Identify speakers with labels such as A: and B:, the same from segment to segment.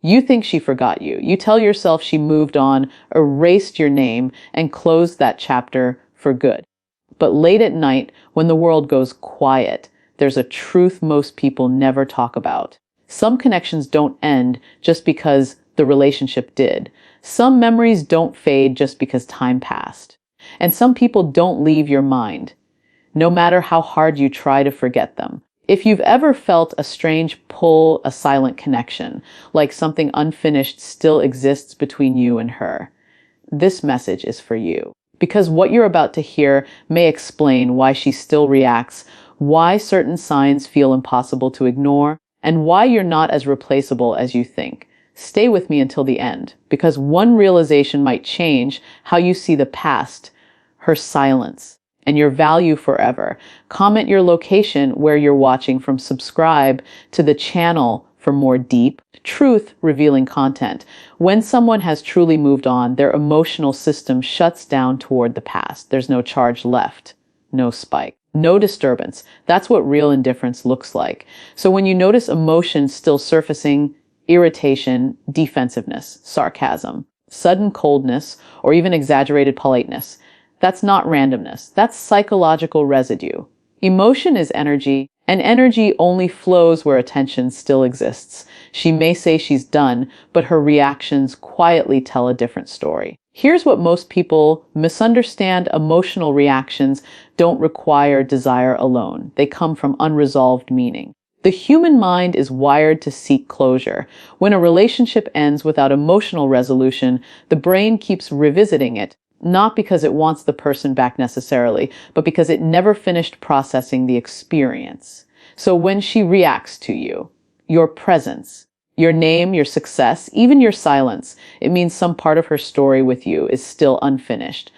A: You think she forgot you. You tell yourself she moved on, erased your name, and closed that chapter for good. But late at night, when the world goes quiet, there's a truth most people never talk about. Some connections don't end just because the relationship did. Some memories don't fade just because time passed. And some people don't leave your mind, no matter how hard you try to forget them. If you've ever felt a strange pull, a silent connection, like something unfinished still exists between you and her, this message is for you. Because what you're about to hear may explain why she still reacts, why certain signs feel impossible to ignore, and why you're not as replaceable as you think. Stay with me until the end, because one realization might change how you see the past, her silence, and your value forever. Comment your location where you're watching from, subscribe to the channel for more deep, truth-revealing content. When someone has truly moved on, their emotional system shuts down toward the past. There's no charge left, no spike, no disturbance. That's what real indifference looks like. So when you notice emotions still surfacing, irritation, defensiveness, sarcasm, sudden coldness, or even exaggerated politeness, that's not randomness. That's psychological residue. Emotion is energy, and energy only flows where attention still exists. She may say she's done, but her reactions quietly tell a different story. Here's what most people misunderstand: emotional reactions don't require desire alone. They come from unresolved meaning. The human mind is wired to seek closure. When a relationship ends without emotional resolution, the brain keeps revisiting it, not because it wants the person back necessarily, but because it never finished processing the experience. So when she reacts to you, your presence, your name, your success, even your silence, it means some part of her story with you is still unfinished.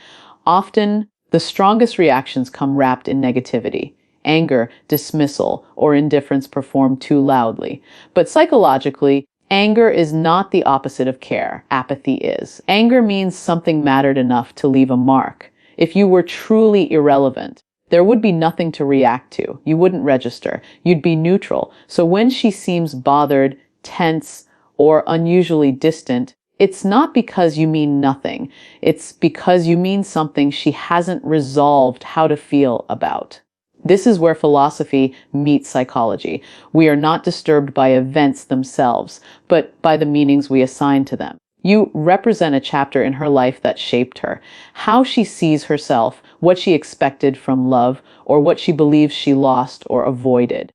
A: Often, the strongest reactions come wrapped in negativity. Anger, dismissal, or indifference performed too loudly. But psychologically, anger is not the opposite of care. Apathy is. Anger means something mattered enough to leave a mark. If you were truly irrelevant, there would be nothing to react to. You wouldn't register. You'd be neutral. So when she seems bothered, tense, or unusually distant, it's not because you mean nothing. It's because you mean something she hasn't resolved how to feel about. This is where philosophy meets psychology. We are not disturbed by events themselves, but by the meanings we assign to them. You represent a chapter in her life that shaped her, how she sees herself, what she expected from love, or what she believes she lost or avoided.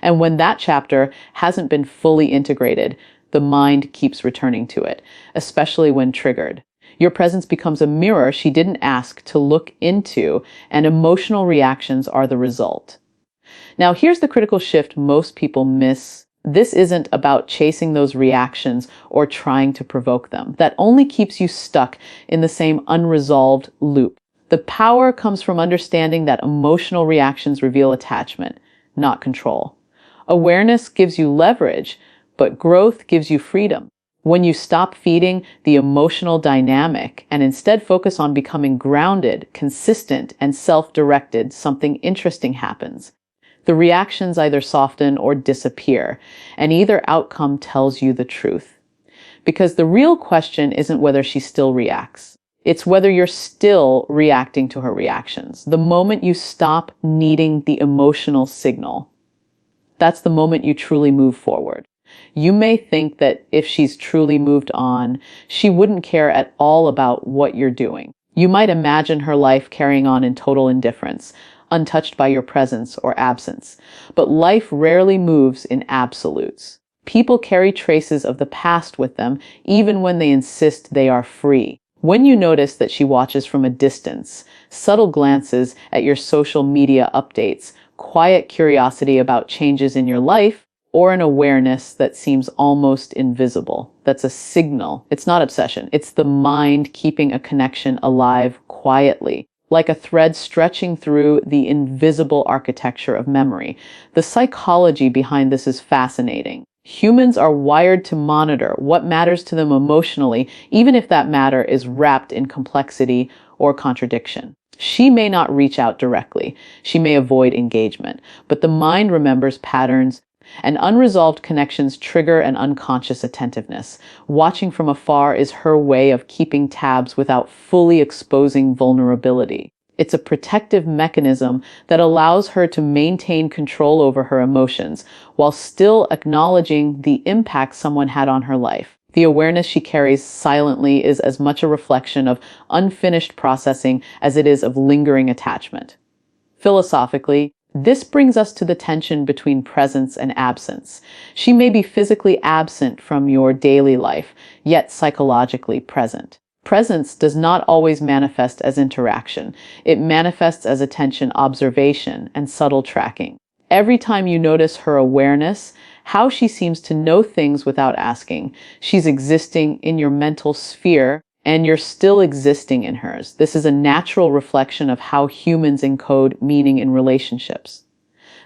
A: And when that chapter hasn't been fully integrated, the mind keeps returning to it, especially when triggered. Your presence becomes a mirror she didn't ask to look into, and emotional reactions are the result. Now, here's the critical shift most people miss. This isn't about chasing those reactions or trying to provoke them. That only keeps you stuck in the same unresolved loop. The power comes from understanding that emotional reactions reveal attachment, not control. Awareness gives you leverage, but growth gives you freedom. When you stop feeding the emotional dynamic and instead focus on becoming grounded, consistent, and self-directed, something interesting happens. The reactions either soften or disappear, and either outcome tells you the truth. Because the real question isn't whether she still reacts. It's whether you're still reacting to her reactions. The moment you stop needing the emotional signal, that's the moment you truly move forward. You may think that if she's truly moved on, she wouldn't care at all about what you're doing. You might imagine her life carrying on in total indifference, untouched by your presence or absence. But life rarely moves in absolutes. People carry traces of the past with them, even when they insist they are free. When you notice that she watches from a distance, subtle glances at your social media updates, quiet curiosity about changes in your life, or an awareness that seems almost invisible, that's a signal. It's not obsession. It's the mind keeping a connection alive quietly, like a thread stretching through the invisible architecture of memory. The psychology behind this is fascinating. Humans are wired to monitor what matters to them emotionally, even if that matter is wrapped in complexity or contradiction. She may not reach out directly. She may avoid engagement, but the mind remembers patterns, And unresolved connections trigger an unconscious attentiveness. Watching from afar is her way of keeping tabs without fully exposing vulnerability. It's a protective mechanism that allows her to maintain control over her emotions while still acknowledging the impact someone had on her life. The awareness she carries silently is as much a reflection of unfinished processing as it is of lingering attachment. Philosophically, this brings us to the tension between presence and absence. She may be physically absent from your daily life, yet psychologically present. Presence does not always manifest as interaction. It manifests as attention, observation, and subtle tracking. Every time you notice her awareness, how she seems to know things without asking, she's existing in your mental sphere and you're still existing in hers. This is a natural reflection of how humans encode meaning in relationships.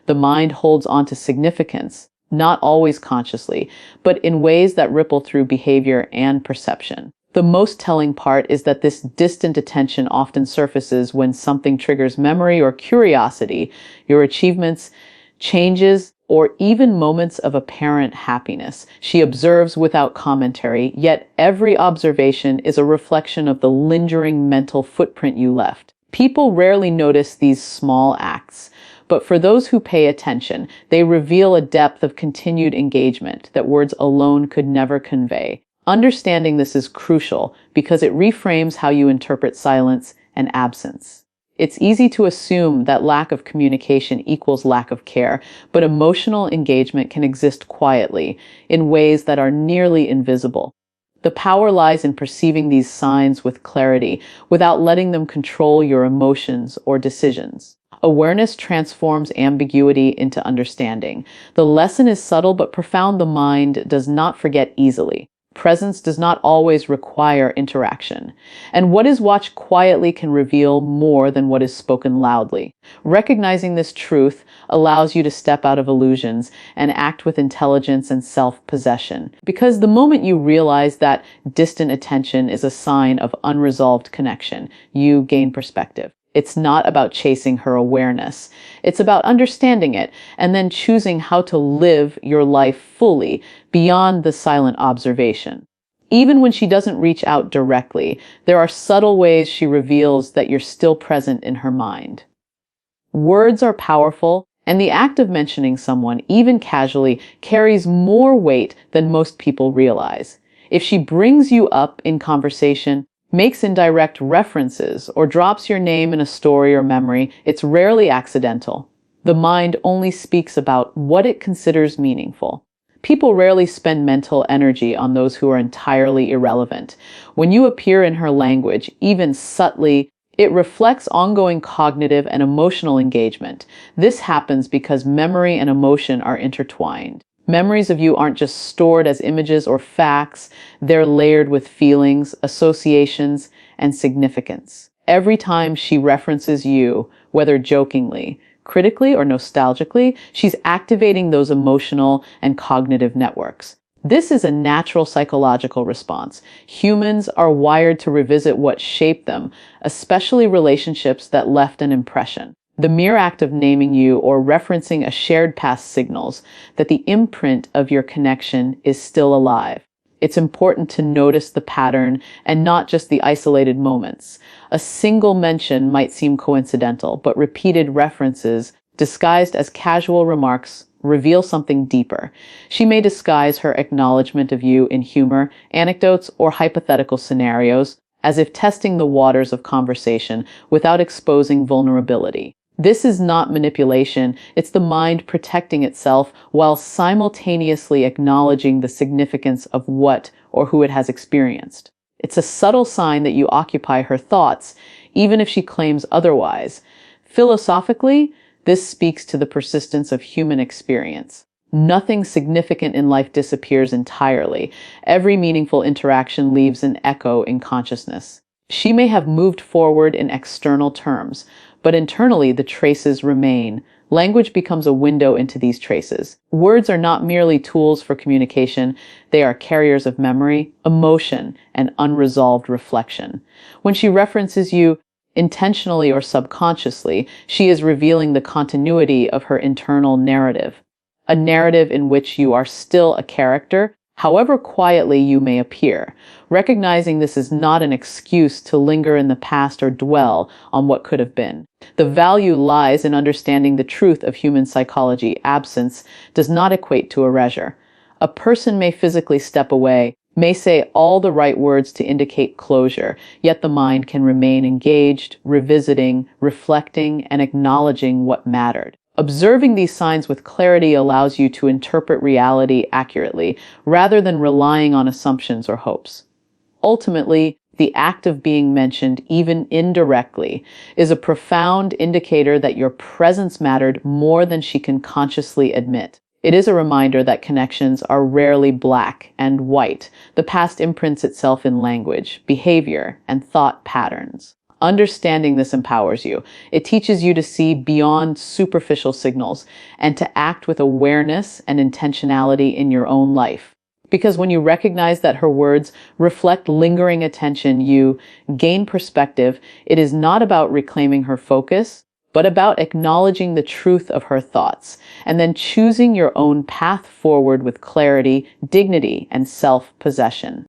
A: The mind holds on to significance, not always consciously, but in ways that ripple through behavior and perception. The most telling part is that this distant attention often surfaces when something triggers memory or curiosity, your achievements, changes, or even moments of apparent happiness. She observes without commentary, yet every observation is a reflection of the lingering mental footprint you left. People rarely notice these small acts, but for those who pay attention, they reveal a depth of continued engagement that words alone could never convey. Understanding this is crucial because it reframes how you interpret silence and absence. It's easy to assume that lack of communication equals lack of care, but emotional engagement can exist quietly in ways that are nearly invisible. The power lies in perceiving these signs with clarity without letting them control your emotions or decisions. Awareness transforms ambiguity into understanding. The lesson is subtle but profound. The mind does not forget easily. Presence does not always require interaction, and what is watched quietly can reveal more than what is spoken loudly. Recognizing this truth allows you to step out of illusions and act with intelligence and self-possession, because the moment you realize that distant attention is a sign of unresolved connection, you gain perspective. It's not about chasing her awareness. It's about understanding it and then choosing how to live your life fully beyond the silent observation. Even when she doesn't reach out directly, there are subtle ways she reveals that you're still present in her mind. Words are powerful, and the act of mentioning someone, even casually, carries more weight than most people realize. If she brings you up in conversation, makes indirect references, or drops your name in a story or memory, it's rarely accidental. The mind only speaks about what it considers meaningful. People rarely spend mental energy on those who are entirely irrelevant. When you appear in her language, even subtly, it reflects ongoing cognitive and emotional engagement. This happens because memory and emotion are intertwined. Memories of you aren't just stored as images or facts, they're layered with feelings, associations, and significance. Every time she references you, whether jokingly, critically, or nostalgically, she's activating those emotional and cognitive networks. This is a natural psychological response. Humans are wired to revisit what shaped them, especially relationships that left an impression. The mere act of naming you or referencing a shared past signals that the imprint of your connection is still alive. It's important to notice the pattern and not just the isolated moments. A single mention might seem coincidental, but repeated references, disguised as casual remarks, reveal something deeper. She may disguise her acknowledgement of you in humor, anecdotes, or hypothetical scenarios, as if testing the waters of conversation without exposing vulnerability. This is not manipulation, it's the mind protecting itself while simultaneously acknowledging the significance of what or who it has experienced. It's a subtle sign that you occupy her thoughts, even if she claims otherwise. Philosophically, this speaks to the persistence of human experience. Nothing significant in life disappears entirely. Every meaningful interaction leaves an echo in consciousness. She may have moved forward in external terms, but internally the traces remain. Language becomes a window into these traces. Words are not merely tools for communication, they are carriers of memory, emotion, and unresolved reflection. When she references you, intentionally or subconsciously, she is revealing the continuity of her internal narrative. a narrative in which you are still a character, however quietly you may appear. Recognizing this is not an excuse to linger in the past or dwell on what could have been. The value lies in understanding the truth of human psychology. Absence does not equate to erasure. A person may physically step away, may say all the right words to indicate closure, yet the mind can remain engaged, revisiting, reflecting, and acknowledging what mattered. Observing these signs with clarity allows you to interpret reality accurately, rather than relying on assumptions or hopes. Ultimately, the act of being mentioned, even indirectly, is a profound indicator that your presence mattered more than she can consciously admit. It is a reminder that connections are rarely black and white. The past imprints itself in language, behavior, and thought patterns. Understanding this empowers you. It teaches you to see beyond superficial signals and to act with awareness and intentionality in your own life. Because when you recognize that her words reflect lingering attention, you gain perspective. It is not about reclaiming her focus, but about acknowledging the truth of her thoughts, and then choosing your own path forward with clarity, dignity, and self-possession.